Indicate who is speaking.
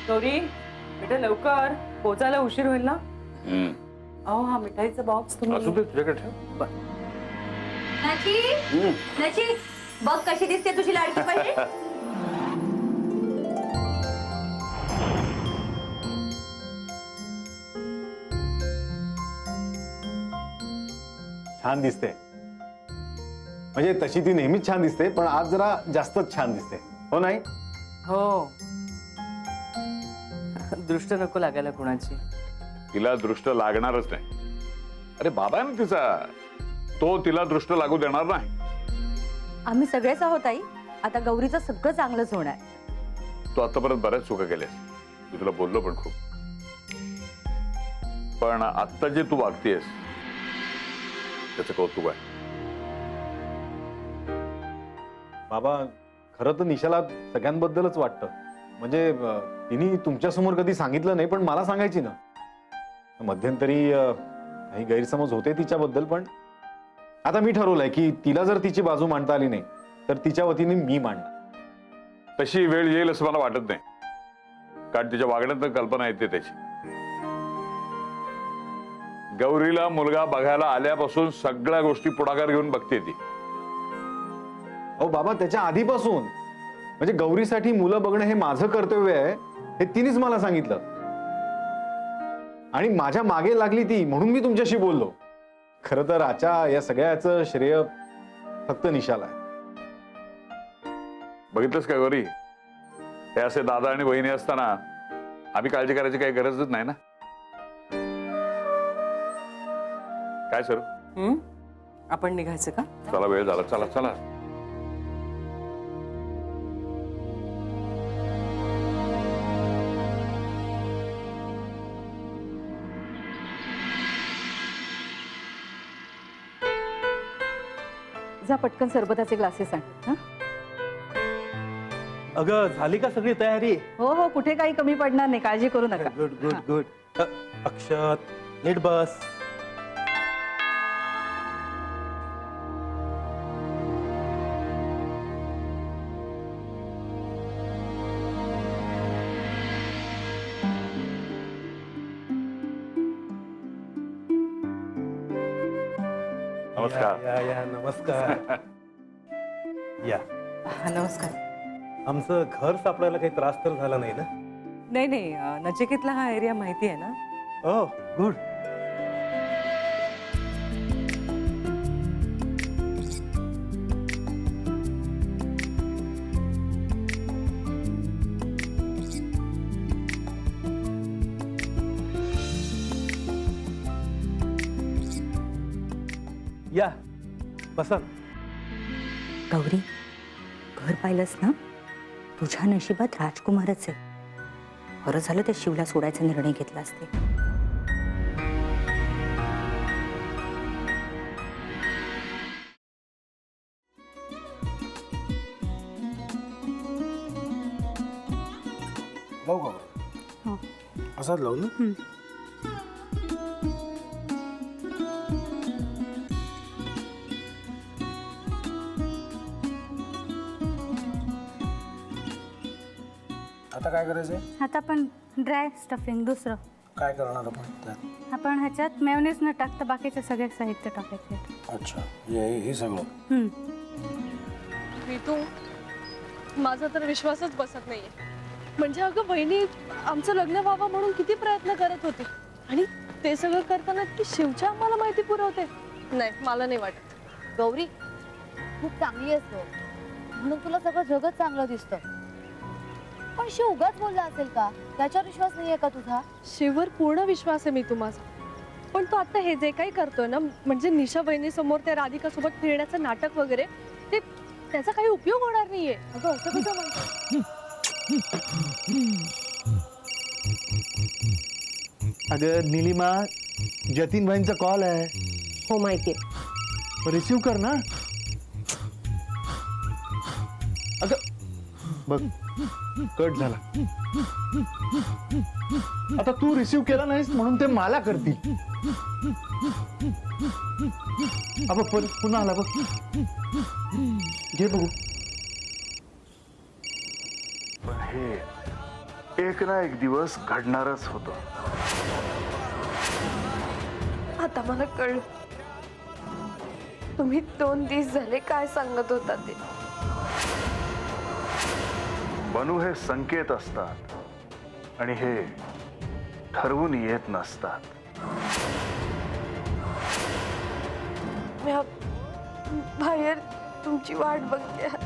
Speaker 1: गौरी बेटा लवकर पोचायला उशीर होईल ना. अहो हा मिठाईचा बॉक्स तुम्ही
Speaker 2: असू दे तुझ्याकडे ठेव.
Speaker 3: नची नची बघ कशी दिसते तुझी लाडकी बहीण.
Speaker 4: छान दिसते. म्हणजे तशी ती नेहमीच छान दिसते पण आज जरा जास्तच छान दिसते. हो नाही?
Speaker 1: हो दृष्ट नको लागायला कुणाची.
Speaker 2: तिला दृष्ट लागणारच नाही. अरे बाबा आहे ना तिचा, तो तिला दृष्ट लागू देणार नाही.
Speaker 3: आम्ही सगळेच आहोत आई. आता गौरीचं सगळं चांगलंच होणार.
Speaker 2: तू आतापर्यंत बऱ्याच चुका केल्यास. मी तुला बोललो पण खूप. पण आत्ता जे तू वागतेस त्याचं कौतुक आहे.
Speaker 4: बाबा खरं तर निशाला सगळ्यांबद्दलच वाटतं. म्हणजे तिने तुमच्या समोर कधी सांगितलं नाही पण मला सांगायची ना. मध्यंतरी काही गैरसमज होते तिच्याबद्दल पण आता मी ठरवलंय की तिला जर तिची बाजू मांडता आली नाही तर तिच्या वतीने मी मांडणार.
Speaker 2: तशी वेळ येईल असं मला वाटत नाही. कारण तिच्या वागण्यात कल्पना येते त्याची. गौरीला मुलगा बघायला आल्यापासून सगळ्या गोष्टी पुढाकार घेऊन बघते ती.
Speaker 4: अहो बाबा त्याच्या आधीपासून म्हणजे गौरीसाठी मुलं बघणं हे माझं कर्तव्य आहे हे तिनेच मला सांगितलं. आणि माझ्या मागे लागली ती म्हणून मी तुमच्याशी बोललो. खरं तर आजच्या या सगळ्याचं श्रेय फक्त निशाला आहे.
Speaker 2: बघितलंस का गौरी, हे असे दादा आणि बहिणी असताना आम्ही काळजी करायची काही गरजच नाही ना. काय सर
Speaker 1: आपण निघायचं का?
Speaker 2: चला वेळ झाला. चला चला.
Speaker 3: जा पटकन सरबताचे ग्लासेस आण. हं?
Speaker 5: अगं झाली का सगळी तयारी?
Speaker 3: हो हो कुठे काही कमी पडणार नाही. काळजी करू नका.
Speaker 5: Good good good. अक्षत नीट बस.
Speaker 2: नमस्कार.
Speaker 5: या नमस्कार. या
Speaker 1: नमस्कार.
Speaker 5: आमचं घर सापडायला काही त्रास तर झाला नाही ना?
Speaker 1: नाही नाही नचिकेतला हा एरिया माहिती आहे ना.
Speaker 5: ओ गुड. या बसा.
Speaker 3: गौरी घर पाहिलंस ना. तुझ्या नशिबात राजकुमारच आहे. बरं झालं त्या शिवला सोडायचा निर्णय घेतला असते.
Speaker 6: लावू का? असाच लावू ना. आता काय करायचंय?
Speaker 7: आता आपण ड्राय स्टफिंग दुसरं
Speaker 6: काय करणार आपण त्यात?
Speaker 7: आपण ह्याच्यात मेयोनीज न टाकता बाकीचे सगळे साहित्य टाकायचे.
Speaker 6: अच्छा हे सगळं.
Speaker 8: ऋतू, माझा तर विश्वासच बसत नाहीये. म्हणजे अगं बहिणी आमचं लग्न व्हावं म्हणून किती प्रयत्न करत होते आणि ते सगळं करताना ती शिवच्या आम्हाला माहिती पुरवते. नाही मला नाही वाटत.
Speaker 9: गौरी खूप चांगली असतो म्हणून तुला सगळं जगत चांगलं दिसतं. पण शिव उगाच बोलला असेल का? त्याच्यावर विश्वास नाहीये का तुझा?
Speaker 8: शिववर पूर्ण विश्वास आहे मी तुम्हाला. पण तो आता हे जे काही करतोय ना, म्हणजे निशा बहिणी समोर त्या राधिका सोबत फिरण्याचं नाटक वगैरे, ते त्याचा काही उपयोग होणार नाहीये.
Speaker 9: अगं असं कसं म्हणतो?
Speaker 5: अगं निलिमा, जतीन भाईंचा कॉल आहे.
Speaker 8: हो माहितीये.
Speaker 5: रिसीव कर ना. अगं बघ कट झाला. आता तू रिसीव केला नाहीस म्हणून ते मला करतील. अब पुन्हा आला बघ. घे बघू.
Speaker 2: पण
Speaker 10: एक ना एक दिवस घडणारच होतं.
Speaker 8: आता मला कळलं तुम्ही 2 दिवस झाले काय सांगत होता ते.
Speaker 10: बनू हे संकेत असतात आणि हे ठरवून येत नसतात.
Speaker 8: मी बाहेर तुमची वाट बघते.